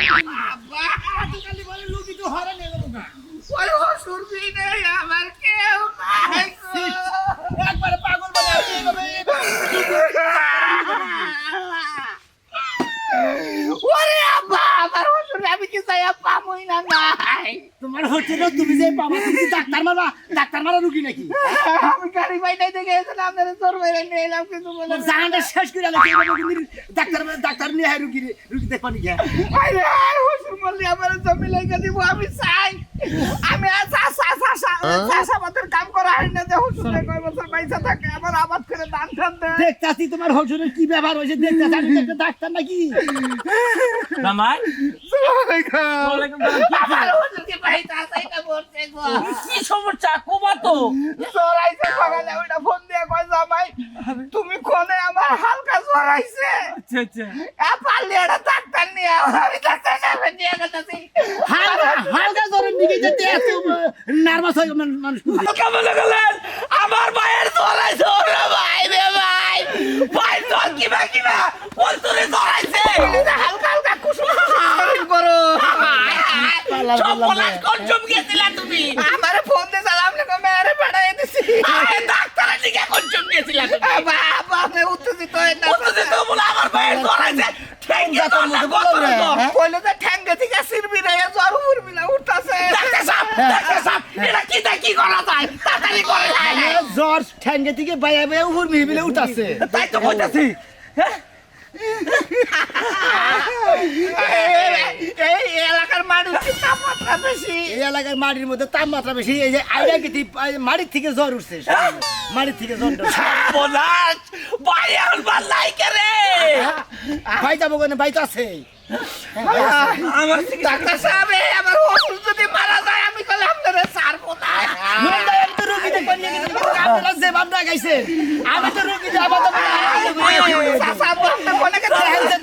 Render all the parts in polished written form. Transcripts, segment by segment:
আব্বা আজকাল বলে লুকি তো হরে নিয়ে যাবো না ওই হসুর বিনে আমার কেউ নাই একবারে পাগল বানিয়ে ওরে আব্বা আমার হসুর আমি কি চাই পামই না নাই তোমার হচ্ছে না তুমি যে বাবা তুমি ডাক্তার মারা রুগী নাকি আমি গাড়ি বাইটাই দেখে এসেছিলাম আপনাদের তোর বাইরে নিয়ে এলাম কিছু বলে জাহানটা শেষ করে আলো ডাক্তার নিয়ে রুগী দেখবানি গে আরে হসুর বললি আমার জমি লাগা দিব আমি চাই আমি চাষা আমাদের কাম করা হয় না যে হসুরে কয় বছর পয়সা থাকে আমার আবাদ করে দান টান দেয় দেখতাছি তোমার হজুরের কি ব্যবহার হয়েছে দেখতাছি আমি তো একটা ডাক্তার নাকি জামাই ওয়ালাইকুম আমার হসুরকে পয়সা চাইতে বলছে গো কি সমস্যা কোবা তো জড়াইছে সকালে ওইটা ফোন দিয়ে কয় জামাই তুমি কোনে আমার হালকা জড়াইছে আচ্ছা আচ্ছা পারলে একটা ডাক্তার নিয়ে আমি ডাক্তার সাহেব নিয়ে গেছি হালকা জ্বরের দিকে যেতে এত নার্ভাস হয় মানুষ কেমন গেলেন আমার ভাইয়ের জড়াইছে ওরে ভাই রে ভাই ভাই তোর কিবা কোন তোরে জড়াইছে হালকা হালকা কুসুম করো সব পলাশ কনজম গেছিলা তুমি আমারে ফোন দিয়ে সালাম লেখো মেরে পাঠাই দিছি আরে ডাক্তারের দিকে কনজম গেছিলা তুমি বাবা আমি উত্তেজিত হয়ে না উত্তেজিত বলে আমার ভাইয়ের জ্বরাইছে ঠেঙ্গে তো কইলে যে ঠ্যাঙ্গে থেকে সিরবি রে জ্বর উড়বি না উঠতাছে ডাক্তার সাহেব এটা কি করা যায় তাড়াতাড়ি করে জ্বর ঠ্যাঙ্গে থেকে বাইয়া বাইয়া উপর মিহিবিলে উঠাচ্ছে তাই তো কইতাছি এই এলাকার মানুষ তাপমাত্রা বেশি এই এলাকার মাটির মধ্যে তাপমাত্রা বেশি এই যে আইডা কি মাটির থেকে জ্বর উঠছে মাটির থেকে জ্বর পলাশ ভাই আমার লাইকে রে ভাই যাবো কেন ভাই তো আছে আমার ডাক্তার সাহেব আমার ওষুধ যদি মারা যায় আমি কলে আপনাদের ছাড়বো না আমি তো রোগী দেখবার নিয়ে গেছি আপনারা যে বান্দা গাইছেন আমি তো রোগী যাবো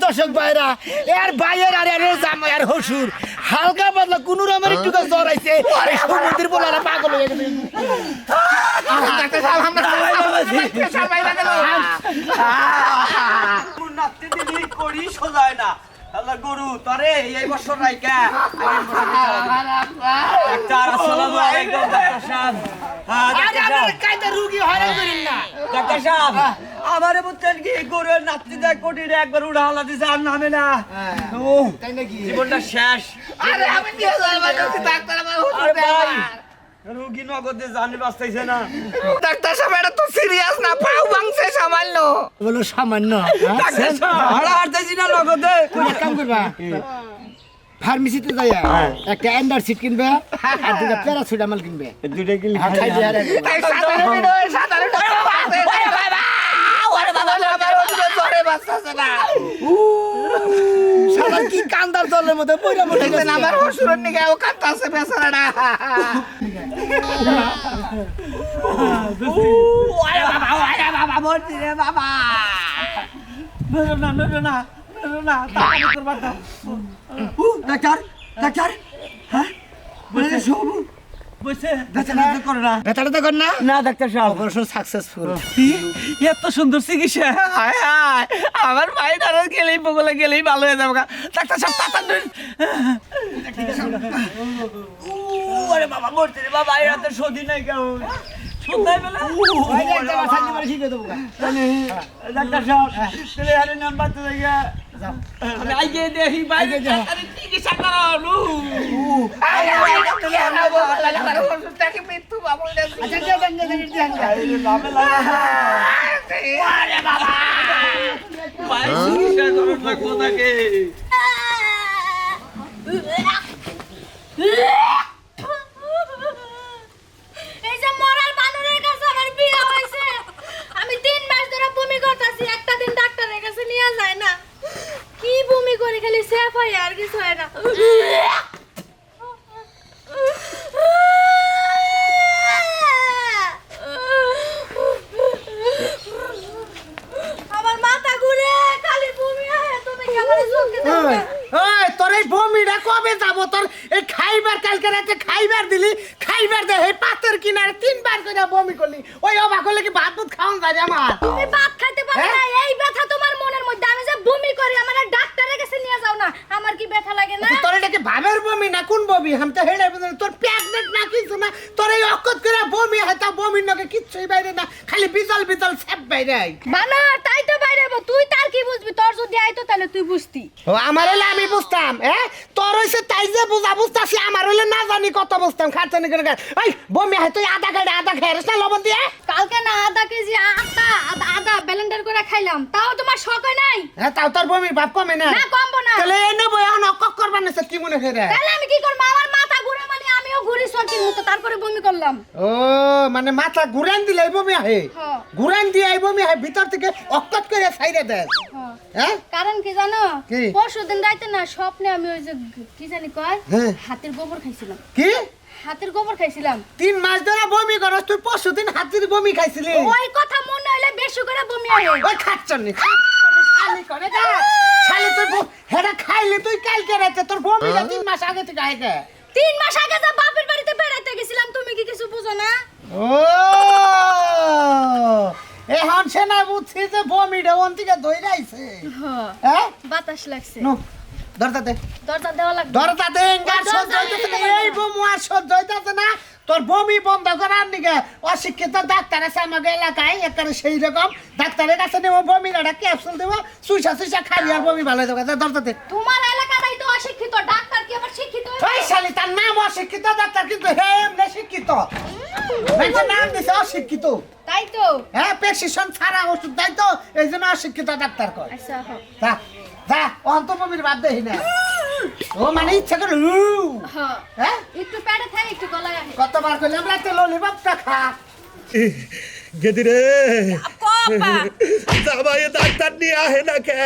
দর্শক ভাইরা এর ভাইয়ের আর এর জামাই আর হসুর হালকা পাতলা কোন রকমের একটু জ্বর আইছে সমুদ্রের বলারা পাগল হয়ে গেছে ডাক্তার সাহেব আমরা প্রেশার বাইরে গেল নাতি দিদি করি সোজায় না আল্লাহ গরু তরে এই বছর রাইকা ডাক্তার আসসালামু আলাইকুম ডাক্তার সাহেব হ্যাঁ আরে আমার কাইতে রোগী হয়রান করেন না ডাক্তার সাহেব আমারে বুঝছেন কি গরুর নাতি যায় কোটিরে একবার উড়া হালা দিছে আর নামে না ও তাই নাকি জীবনটা শেষ আরে আমি নিয়ে যাবো ডাক্তার আমার ওষুধ আরে দেয় ভাই আমার। রোগী নগদে জানি বাঁচতেছে না ডাক্তার সাহেব এটা তো সিরিয়াস না পাও ভাঙছে সামান্য বলো সামান্য ডাক্তার সাহেব আর হারতেছি না নগদে তুমি এক কাম করবা ফার্মেসিতে যাইয়া একটা অ্যান্ডারসিট কিনবে আর দুটা প্যারাসিটামল কিনবে দুইটা কি আর খাই দিয়ে আর এই সাধারণ ভিডিও সাধারণ ওরে বাবা ওরে বাবা আমার ওষুধে জ্বরে বাঁচতেছে না সারা কি কান্দার জলের মধ্যে পয়রা মরে দেখছেন আমার ওষুধের নিকে ও কাঁদতেছে বেচারাটা ওরে বাবা ভর্তি রে বাবা না তাড়াতাড়ি করবা তো ডাক্তার ডাক্তার হ্যাঁ বলে সব বসে ডাক্তার করে না ব্যথাটা কর না না ডাক্তার সাহেব অপারেশন সাকসেসফুল এত সুন্দর চিকিৎসা হায় হায় আমার ভাই তারা গেলেই বগলে গেলেই ভালো হয়ে যাবে ডাক্তার সাহেব তাড়াতাড়ি আরে বাবা মরতে রে বাবা এরা তো সদি নাই কেমন সন্ধ্যায় বেলা ডাক্তার সাহেব ছেলে হারে নাম্বার তো দেখা আমি আগে দেখি বাইরে চিকিৎসা করানো আমার ওষুধটাকে মৃত্যু বাবুল আরে বাবা ভাই চিকিৎসা করুন না কোথাকে এই যে মরার বানরের কাছে আমার বিয়ে হয়েছে আমি 3 মাস ধরে বমি করতেছি একটা দিন ডাক্তারের কাছে নিয়ে যায় না কি বমি করে খালি সেফ হয় আর কিছু হয় না আমার মাথা ঘুরে খালি বমি হয় তুমি কেমন চোখে দেখো ওই তোর এই বমিটা কবে যাব তোর এই খাইবার কালকে রাতে খাইবার দিলি খাইবার দে এই পাতের কিনারে 3 বার করে বমি করলি ওই অবাক হলে কি ভাত ভাত খাওন যায় আমার তুমি ভাত খাইতে পারো না এই ব্যথা তোমার মনের মধ্যে আমি যে বমি করি আমার ডাক্তারের কাছে নিয়ে যাও না আমার কি কি ব্যথা লাগে না তোর এটা কি ভাবের বমি না কোন বমি আমি তো হেড়ে বুঝি তোর প্রেগনেন্ট না কিছু না তোর এই অকত করে বমি হয় তা বমির নাকি কিচ্ছুই বাইরে না খালি বিজল বিজল সব বাইরে আই বানর তাই তো বাইরে হবো, তুই তার কি বুঝবি? তোর যদি আইতো তাহলে তুই বুঝতি। ও আমার হলে আমি বুঝতাম তোর হইছে তাই যে বুঝতাছি আমার হলে না জানি কত বুঝতাম খাচ্ছানি করে ওই বমি হয় তুই আধা খাই না লবণ দিয়ে কালকে না আধা কেজি আদা ব্লেন্ডার করে খাইলাম, তাও তোমার শখ হয় নাই? তাও তোর বমির ভাব কমে না না কমবো না। তাহলে এই নেবো এখন অকক করবার না কি মনে করে তাহলে আমি কি করবো? আমার মাথা ঘুরে মানে আমিও ঘুরি সরকির মতো, তারপরে বমি করলাম। ও মানে মাথা ঘুরান দিলে এই বমি হয় হ্যাঁ। ঘুরান দিয়ে এই বমি হয় ভিতর থেকে অকত করে সাইডে দেয় হ্যাঁ কারণ কি জানো? কি? পরশুদিন রাইতে না স্বপ্নে আমি ওই যে কি জানি কয় হ্যাঁ। হাতির গোবর খাইছিলাম। কি হাতির গোবর খাইছিলাম। 3 মাস ধরে বমি করস তুই পরশুদিন হাতির বমি খাইছিলি ওই কথা মনে হইলে বেশি করে বমি হয়। ওই খাচ্ছনি খালি করে দে শালি তুই হেডা খাইলে তুই কালকে রাতে তোর বমিটা 3 মাস আগে থেকে আইছে 3 মাস আগে যা বাপের বাড়িতে বেড়াইতে গেছিলাম, তুমি কি কিছু বুঝো না? ও এখন সে না বুঝছি যে বমিটা ওন থেকে দইরা আইছে হ্যাঁ বাতাস লাগছে। নো দরজা দে দরজা দেওয়া লাগবে। দরজা দে গার সহ্য হইতেছে না এই বমি আর সহ্য হইতেছে না তোর বমি বন্ধ করার নিকে অশিক্ষিত ডাক্তার আছে আমাদের এলাকায় এখানে সেই রকম ডাক্তারের কাছে নেবো বমির একটা ক্যাপসুল দেবো সুইসা খালি আর বমি ভালো দেবো দরজা দে তোমার এলাকাটাই তো অশিক্ষিত, ডাক্তার কি আবার শিক্ষিত? ওই শালি তার নাম অশিক্ষিত ডাক্তার কিন্তু হে এমনি শিক্ষিত নাম দিছে অশিক্ষিত তাই তো। হ্যাঁ প্রেসক্রিপশন ছাড়া ওষুধ দেয় তো এই জন্য অশিক্ষিত ডাক্তার কয় আচ্ছা হোক। যা যা অন্তপমির বাদ দেই না ও মানে ইচ্ছা করে হ্যাঁ হ্যাঁ একটু পেটে থাকে একটু গলায় আহে। কতবার কইলাম রাতে ললিপপটা খা গেদি রে জামাই ডাক্তার নিয়ে আহে না কে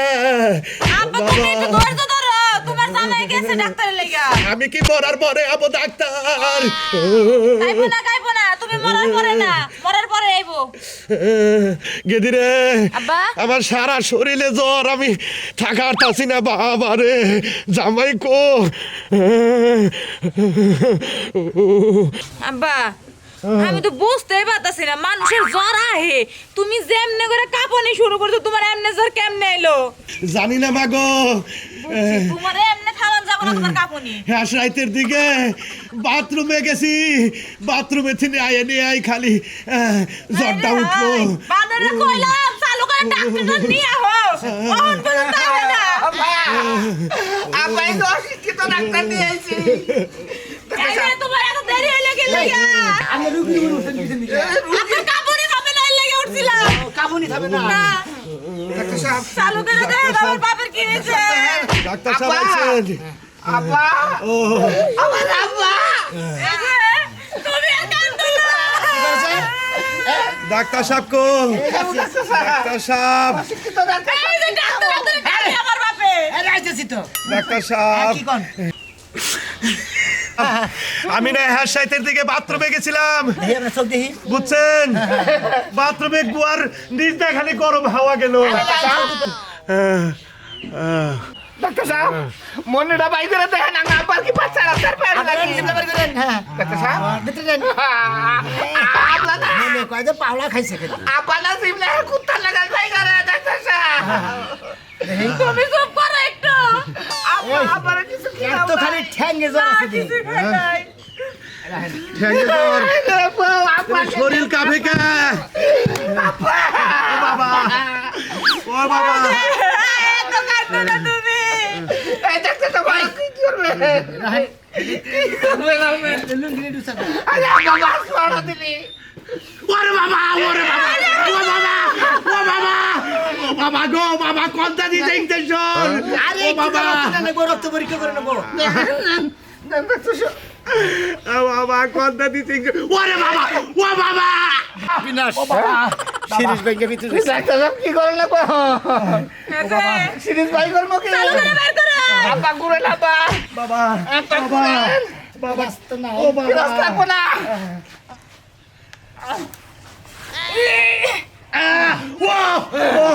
তোমার জামাই গেছে ডাক্তারের লাগা। আমি কি মরার পরে আবো ডাক্তার গাইবো না তুমি মরার পরে না, মরার পরে আইবো। গেদি রে আব্বা? আমার সারা শরীরে জ্বর আমি থাকা পারতাছি না বাবা রে জামাই কো আব্বা আমি তো বুঝতেই পারতাছি না, মানুষের জ্বর আহে তুমি যেমনে করে কাঁপনি শুরু করছো, তোমার এমনে জ্বর কেমনে এলো? জানি না মাগো তোমার এমনে থামান যাবো না তোমার কাঁপনি। হ্যাঁ রাইতের দিকে বাথরুমে গেছি বাথরুমে থেকে আয় নিয়ে আই খালি জ্বরটা উঠলো বানরে কইলাম চালু করে ডাক্তার নিয়ে আহো, ওহন পর্যন্ত আহে না। আপাই তো অশিক্ষিত ডাক্তার নিয়ে আইছি এই তোমার এত দেরি হইলো কি লাগা? আমি রুগী উঠছেন কিছু নিকে আপনার কাঁপনি থামে না, এর লাগা উঠছিলাম। কাবুনি খাবে না না ডাক্তার সাহেব চালু করে দে, আমার বাপের কি হয়েছে? ডাক্তার সাহেব আছেন আপা ও আমার আপা এই যে, তুমি আর কান্দো না। ডাক্তার সাহেব কো ডাক্তার সাহেব অশিক্ষিত ডাক্তার এই যে ডাক্তার ধরে কাঁদে আমার বাপে। আইতেছি তো ডাক্তার সাহেব কি কোন আমি না হ্যাঁ সাইতের দিকে বাথরুমে গেছিলাম দেখি আমরা চোখ দেখি বুঝছেন বাথরুমে গুয়ার নিচটা খালি গরম হাওয়া গেল ডাক্তার সাহেব মনেটা বাই করে দেখেন আবার কি বাচ্চা ডাক্তার পেয়ে নাকি ডাক্তার সাহেব আপলা না মনে কয় যে পাওলা খাইছে কেন আপা না সিমলা কুত্তা লাগা যাই করে ডাক্তার সাহেব তুমি চুপ করো একটু। আপা আবার কিছু কি এত খালি ঠ্যাঙ্গে জ্বর আছে দেখি কিছু খাই নাই। ঠ্যাঙ্গে জ্বর, আপা শরীর কাঁপে কে ও বাবা ও বাবা এত কাঁদো না তুমি। এই ডাক্তার সাহেব কি করবে আরে বাবা মারা দিলি ওরে বাবা ওরে বাবা ও বাবা ও বাবা ও বাবা গো বাবা কোনটা দিতে ইনজেকশন আরে ও বাবা রক্ত পরীক্ষা করে নেবো ডাক্তার সাহেব ও বাবা কোনটা দিতে ওরে বাবা ও বাবা বিনাশ সিরিজ ব্যাংকে ভিতরে ডাক্তার সাহেব কি করে না সিরিজ ভাই করবো কি আপা ঘুরে না বা বাবা আপা বাবা ঘুরেন বাবা না ও বাবা রাস্তা কোনা ও ও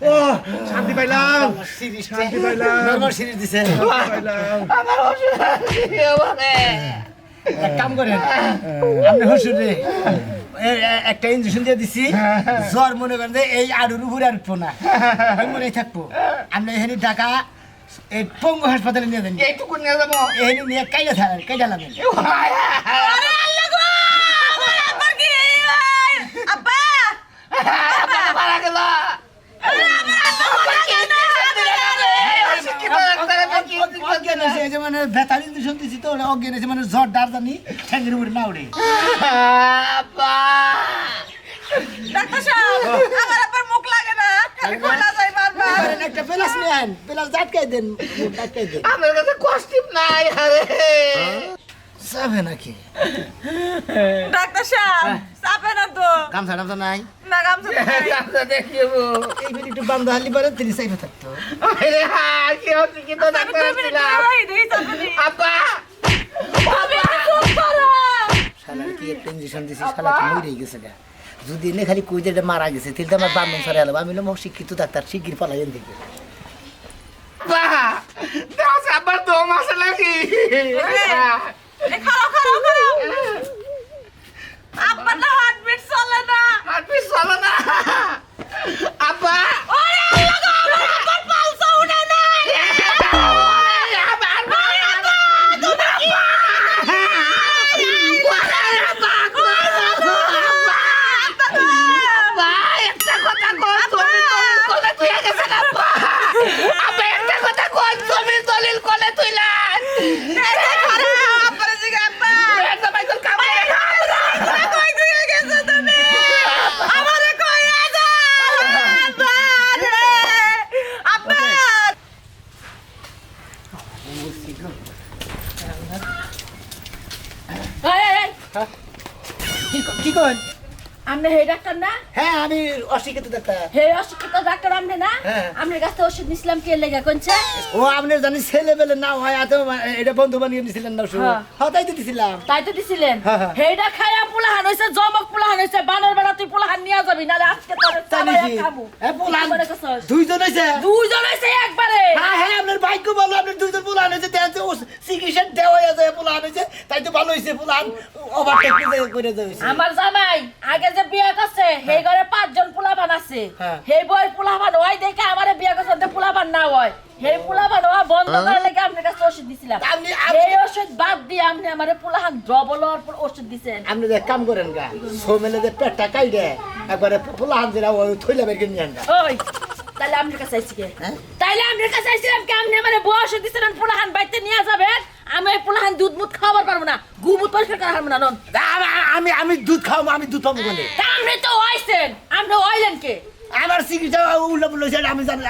ও শান্তি পাইলাম সিরিজ শান্তি পাইলাম নরমাল সিরিজ দিছে পাইলাম আমার ওষুধ মানে এক কাম করেন আপনি হসুরে একটা ইঞ্জেকশন দিয়ে দিছি জ্বর মনে করেন যে এই আড়ুর উপরে আর উঠবো না মনে থাকবো আপনি এখানে টাকা এই পঙ্গু হাসপাতালে নিয়ে যান এইটুকু নিয়ে যাবো এই নিয়ে কাইলা থাকেন কাইলা লাগেন আরে আল্লাহ গো আমার আব্বার কি হয়? আব্বা মারা গেল অজ্ঞান হয়েছে এই যে মানে বেতার ইঞ্জেকশন দিছি তো ওরা অজ্ঞান হয়েছে মানে জ্বর ডার জানি ঠ্যাঙ্গের উপরে না উড়ে ডাক্তার সাহেব আমার আব্বার মুখ লাগে না খালি গলা যায় বারবার একটা পেলাস নেন পেলাস ডাটকাই দেন ডাটকাই দেন আমার কাছে কস্টিপ নাই আরে যাবে নাকি ডাক্তার সাহেব চাপে না তো গামছা টামছা নাই না গামছা তো নাই। আমরা দেখিব এই বেলি একটু বান্ধা হালি পারে তিনি চাইবে থাকতো আরে হ্যাঁ কি হচ্ছে কি তো আমি ডাক্তার 2 মিনিট ছিলাম পরে দেই চাপে দিই। আব্বা আমি চুপ করো শালার কি একটা ইঞ্জেকশন দিছি শালা তো মরেই গেছে গা যদি এনে খালি কই যেটা মারা গেছে তাহলে তো আমার বান্ধব সারে আলো আমি লোক শিক্ষিত ডাক্তার শিগগির পালাই দিকে বাহ দাস আবার 2 মাস লাগি এ খাও খাও খাও আব্বার না হার্টবিট চলে না হাঁটবি চলো না আব্বা ওরে আল্লাহ গো আমার আব্বার পালসা উঠে না একটা কথা কই কোলে তুই গেছে না আব্বা আব্বা একটা কথা কই জমি দলিল কোলে তুইলান এটা খারাপ আব্বার জিগে আব্বা একটা বাইকল কামে কই দিয়ে গেছো তুমি আমারে কই আছো আব্বা রে আব্বা কি করেন আপনি হে ডাক্তার না হ্যাঁ আমি অশিক্ষিত ডাক্তার হে অশিক্ষিত ডাক্তার আপনি না হ্যাঁ। আপনার কাছে ওষুধ নিছিলাম কে লেগে কোনছে ও আপনি জানি ছেলে বেলে না হয় এত এটা বন্ধু বানিয়ে দিছিলেন না শুধু হ্যাঁ। হ্যাঁ তাই তো দিছিলাম তাই তো দিছিলেন হ্যাঁ, হ্যাঁ। হেডা খায়া পোলাহান হইছে জমক পোলাহান হইছে বানর বেড়া তুই পোলাহান নিয়া যাবি নালে আজকে তোর তাই নাকি পোলান দুইজন হয়েছে দুইজন হইছে একবারে হ্যাঁ হ্যাঁ আপনার ভাগ্য ভালো আপনার দুইজন পোলান হয়েছে দেখছে ও চিকিৎসা দেওয়া যায় পোলান হয়েছে তাই তো ভালো হয়েছে পোলান ওভারটেক করে দিয়েছে আমার জামাই আগে যে বিয়ে করছে হে ঘরে 5 জন পোলাপান আছে হ্যাঁ। হে বই পোলাপান ওই দেখে আমারে বিয়ে করছে তো পোলাপান না হয় হে পোলাপান ওয়া বন্ধ করে লেগে আপনার কাছে ওষুধ দিছিলাম আপনি- এই ওষুধ বাদ দিয়ে আপনি আমারে পোলাহান ডবল ওষুধ দিছেন আপনি যে কাম করেন গা সো মেলে যে পেটটা কাইডে একবারে পোলান যেটা ওই থইলা বের করে নিয়ে আনগা ওই তাহলে আপনার কাছে আইছি কে হ্যাঁ? তাইলে আপনার কাছে আইছিলাম কি আপনি আমারে বউ ওষুধ দিছিলেন পোলাহান বাইতে নিয়ে যাবেন আমি এই পোলাহান দুধ মুধ খাবার পারবো না গু মুধ পরিষ্কার করা পারবো না নন আমি দুধ খাবো আমি দুধ পাবো বলে তা আপনি তো ওইছেন আপনি ওইলেন কে আমার চিকিৎসা উল্টা পুল্টা হয়েছে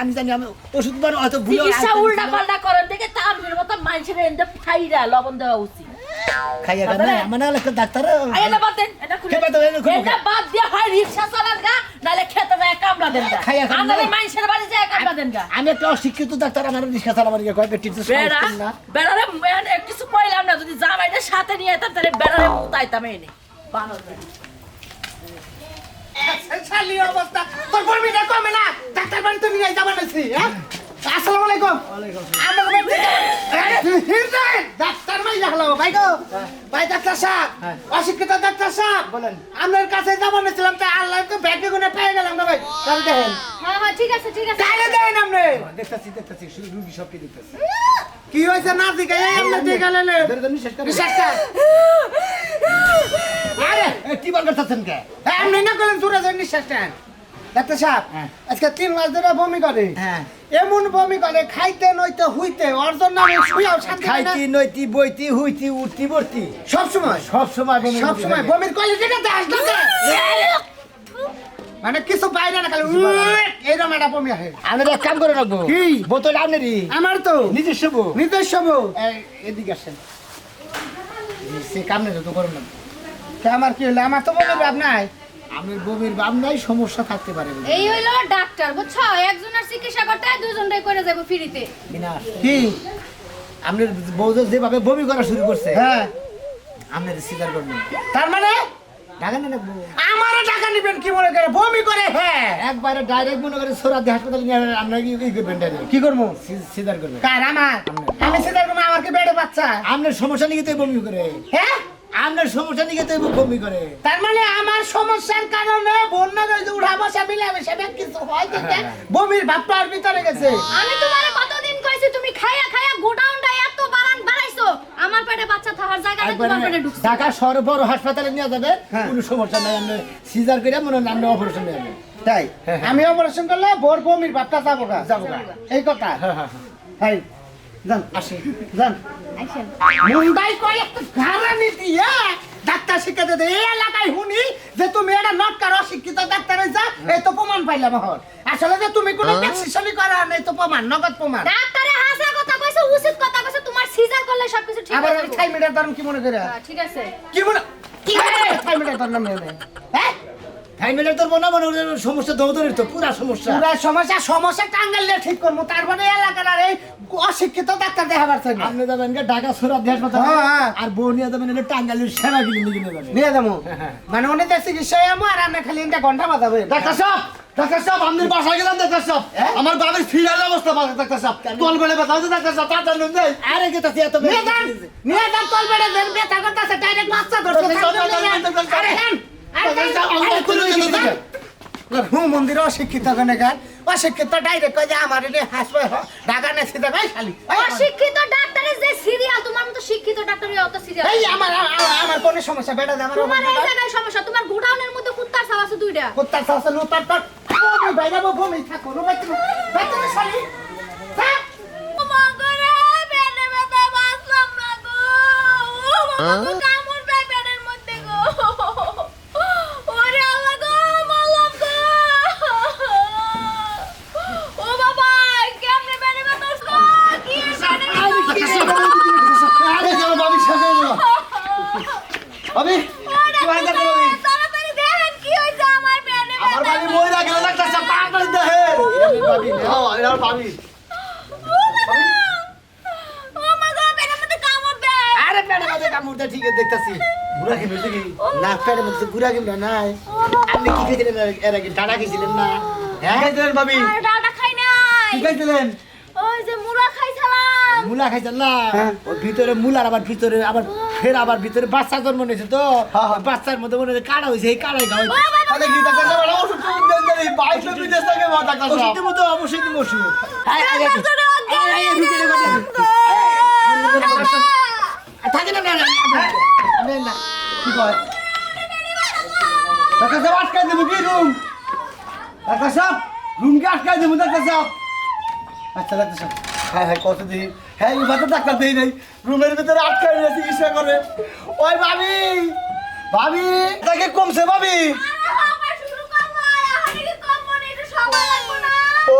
আমি জানি আমি ওষুধ মানে হয়তো ভুলে চিকিৎসা উল্টা পাল্টা করেন দেখে তা আপনার মতো মানুষের এন্ডে ফাইরা লবণ দেওয়া উচিত খাইয়া কেন মানে একটা ডাক্তার আই এটা বাদ দেন এটা খুলে খেয়ে বাদ দেন, খুলে এটা বাদ দিয়ে হয় রিকশা চালান গা নালে খেতে যায় কামলা দেন গা খাইয়া খান না। আমাদের মানুষের বাড়ি যায় কামলা দেন গা আমি একটা অশিক্ষিত ডাক্তার আমার রিক্সা চালাবার গিয়ে কয়েকটা টিপস বেড়া না বেড়ারে কিছু কইলাম না যদি জামাইটা সাথে নিয়ে যেতাম তাহলে বেড়ারে মুতাইতাম এনে বানর বেড়া। শালি অবস্থা তোর বর্মিটা কমে না ডাক্তার বাড়ি তুমি যাই যাবার নাছি হ্যাঁ আসসালামু আলাইকুম আমার বাড়ি ডাক্তার মাই লাগলো ভাই গো ভাই ডাক্তার সাহেব অশিক্ষিত ডাক্তার সাহেব বলেন আপনার কাছে যাবার নাছিলাম তাই আল্লাহ তো ব্যাগে গুনে পেয়ে গেলাম না ভাই তাহলে দেখেন হ্যাঁ হ্যাঁ ঠিক আছে ঠিক আছে তাহলে দেখেন আপনি দেখতাছি রুগী সবকে দেখতাছি কি হয়েছে না দিকে এই আপনি দিকে গেলেন নিঃশ্বাস কর আরে কি বল করতেছেন কে আপনি না করেন দূরে যান নিঃশ্বাস টান ডাক্তার সাহেব আজকে 3 মাস ধরে বমি করে এমন বমি করে খাইতে নইতে হুইতে ওর জন্য আমি শুয়াও শান্তি খাইতে নইতি বইতি হুইতি উঠতি বর্তি সব সময় বমির কোয়ালিটিটা দেখ মানে কিছু বাইরে না খালি এইরকম একটা বমি আসে আমি এক কাম করে রাখবো কি বোতল আপনারই আমার তো নিজস্ব বউ এদিকে আসেন সে কাম নেই তো করুন না আমার কি হলো আমার তো বমির ভাব নাই আমার বমির ভাব নাই সমস্যা থাকতে পারে এই হইলো ডাক্তার বুঝছো একজনের চিকিৎসা করতে দুজনটাই করে যাবো ফ্রিতে কি আপনার বউ যেভাবে বমি করা শুরু করছে হ্যাঁ আপনার স্বীকার করবেন তার মানে টাকা নেন আমারও টাকা নেবেন কি মনে করে বমি করে হ্যাঁ একবারে ডাইরেক্ট মনে করে সোরাদি হাসপাতালে নিয়ে আপনার কি করবেন ডাইরেক্ট কি করবো সিজার করবেন কার আমার আমি সিজার করবো আমার কি বেড়ে বাচ্চা আপনার সমস্যা নিয়ে তো বমি করে হ্যাঁ আপনার সমস্যা নিয়ে তো বমি করে তার মানে আমার সমস্যার কারণে বন্যা করে উঠা বসা মিলে আমি সেটা কিছু হয় দেখে বমির ভাবটা আর ভিতরে গেছে আমি তোমার কতদিন কইছি কইছি তুমি খায়া খায়া গোডাউনটা এত বাড়াইছো আমার পেটে বাচ্চা থাকার জায়গা নেই তোমার পেটে ঢুকছে ঢাকা শহর বড় হাসপাতালে নিয়ে যাবে কোনো সমস্যা নাই আমরা সিজার করে মনে হয় আমরা অপারেশন নিয়ে যাবো তাই আমি অপারেশন করলে বোর বমির ভাবটা যাবো গা এই কথা হ্যাঁ যান আসি যান আইছেন মুন্ডাই কয় একটা গারানি দিয়া ডাক্তার শিখাতে দে এই এলাকায় শুনি যে তুমি এটা নটকার অশিক্ষিত ডাক্তার হইছা এই তো প্রমাণ পাইলাম এখন আসলে যে তুমি কোনো প্রেসক্রিপশনই করা নাই তো প্রমাণ নগদ প্রমাণ ডাক্তারে হাসা কথা কইছে উচিত কথা কইছে তোমার সিজার করলে সবকিছু ঠিক আবার হয়ে যাবে 6 মিটার ধরুন কি মনে করে ঠিক আছে কি মনে কি করে 6 মিটার ধরুন হ্যাঁ 5 মিনিট তোর মনে মনে সমস্যা দৌড়ের তো পুরা সমস্যা পুরা সমস্যা টাঙ্গাইলে ঠিক করবো তারপরে এলাকার আর এই অশিক্ষিত ডাক্তার দেখাবার চাই না আপনি যাবেন ঢাকা সরাব হাসপাতাল আর বউ নিয়ে যাবেন টাঙ্গাইলের সেবা কিনে নিয়ে যাবেন নিয়ে যাবো মানে উনি দেশে চিকিৎসায় আমো আর আমি খালি একটা ঘন্টা বাজাবো ডাক্তার সাহেব আপনার বাসায় গেলাম ডাক্তার সাহেব আমার বাবার ফিরার অবস্থা ডাক্তার সাহেব তোল বেড়ে ব্যথা হচ্ছে ডাক্তার সাহেব তাড়াতাড়ি নিয়ে যাই আরে গেতাছি এত নিয়ে যান তোল বেড়ে দেন ব্যথা করতেছে ডাইরেক্ট বাচ্চা ধরছে আরে হ্যাঁ মন্দির অশিক্ষিত অশিক্ষিত ডাইরেক্ট কয় যে আমার হাসপাতাল ঢাকা নেছি দেখাই খালি অশিক্ষিত ডাক্তারের যে সিরিয়াল তোমার মতো শিক্ষিত ডাক্তারের অত সিরিয়াল এই আমার কোন সমস্যা বেটা আমার তোমার এই জায়গায় সমস্যা তোমার গোডাউনের মধ্যে কুত্তার ছাওয়া আছে দুইটা কুত্তার সাথে লুতার পর বমি বাইরে বমি থাকো বাইরে শালি ও মা গরে পেটে ব্যথা বাঁচলাম না গো ও মা কামড় দেয় পেটের মধ্যে গো ওরে আল্লাহ গো মালাম গো ও বাবা কেমনে পেটে ব্যথা গো কি আরে চলো বাবি সাথে যাও বাবি তাড়াতাড়ি দেখেন কি হইছে আমার পেটে আমার বাবি মইরা গেল ডাক্তার সাহেব তাড়াতাড়ি দেখেন বাবি নাও এর বাবি ও মা গো পেটের মধ্যে কামড় দেয় আরে পেটের মধ্যে কামড়টা ঠিক আছে দেখতাছি বুড়া কি হইছে কি না পেটের মধ্যে গুড়া কিমটা নাই আপনি কি খেয়েছিলেন এর আগে ডাটা খেয়েছিলেন না হ্যাঁ খাইছিলেন বাবি আর ডাটা খাই নাই কি খাইছিলেন ওই যে মুড়া খাইছিলাম মুলা খাইছেন না ওর ভিতরে মুলার আবার ভিতরে আবার ফের আবার ভিতরে বাচ্চা জন্ম নিয়েছে তো বাচ্চার মধ্যে মনে হয় কাড়া হয়েছে এই কাড়াই খাওয়া তাহলে কি ডাক্তার সাহেব ওষুধ দেন দেন এই 22 বিদেশ থেকে ডাক্তার সাহেব ওষুধ মতো অবশ্যই দিব ওষুধ থাকে না না কি কয় ডাক্তার সাহেব আটকাই দেবো কি রুম ডাক্তার সাহেব রুমকে আটকাই দেবো ডাক্তার সাহেব আচ্ছা ডাক্তার সাহেব হ্যাঁ হ্যাঁ কত দিই হ্যাঁ এবার তো ডাক্তার দেই নাই রুমের ভিতরে আটকাই নিয়ে চিকিৎসা করে ওই ভাবি ভাবি তাকে কমছে ভাবি ও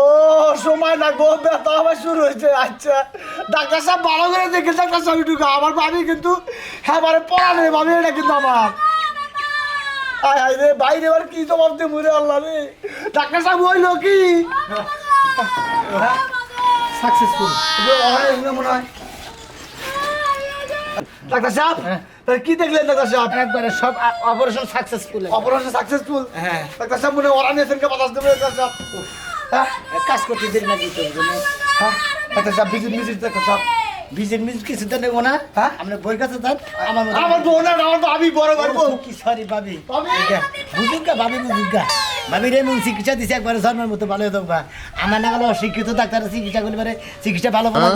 সময় লাগবো ব্যথা আবার শুরু হয়েছে আচ্ছা ডাক্তার সাহেব ভালো করে দেখে ডাক্তার সাহেব ঢুকা আমার ভাবি কিন্তু হ্যাঁ মানে পড়া নেই ভাবি এটা কিন্তু আমার আয় আয় রে বাইরে এবার কি জবাব দেবো রে আল্লাহ রে ডাক্তার সাহেব হইলো কি সাকসেসফুল মনে হয় ডাক্তার সাহেব তাহলে কি দেখলেন ডাক্তার সাহেব একবারে সব অপারেশন সাকসেসফুল অপারেশন সাকসেসফুল হ্যাঁ ডাক্তার সাহেব মনে ওরা নিয়েছেন কে বাতাস দেবে ডাক্তার সাহেব হ্যাঁ কাজ করতে দেরি না দিতে হ্যাঁ ডাক্তার সাহেব ভিজিট ডাক্তার সাহেব বিজেন মিজ কিছু তো নেবো না হ্যাঁ আপনার বই কাছে দেন আমার বোন আর আমার ভাবি বড় করবো কি সরি ভাবি ভাবি। বুঝুকা ভাবি বুঝুকা ভাবির এমন চিকিৎসা দিছে একবারে জন্মের মতো ভালো হতো আমার না গেলে অশিক্ষিত ডাক্তার চিকিৎসা করলে চিকিৎসা ভালো ভালো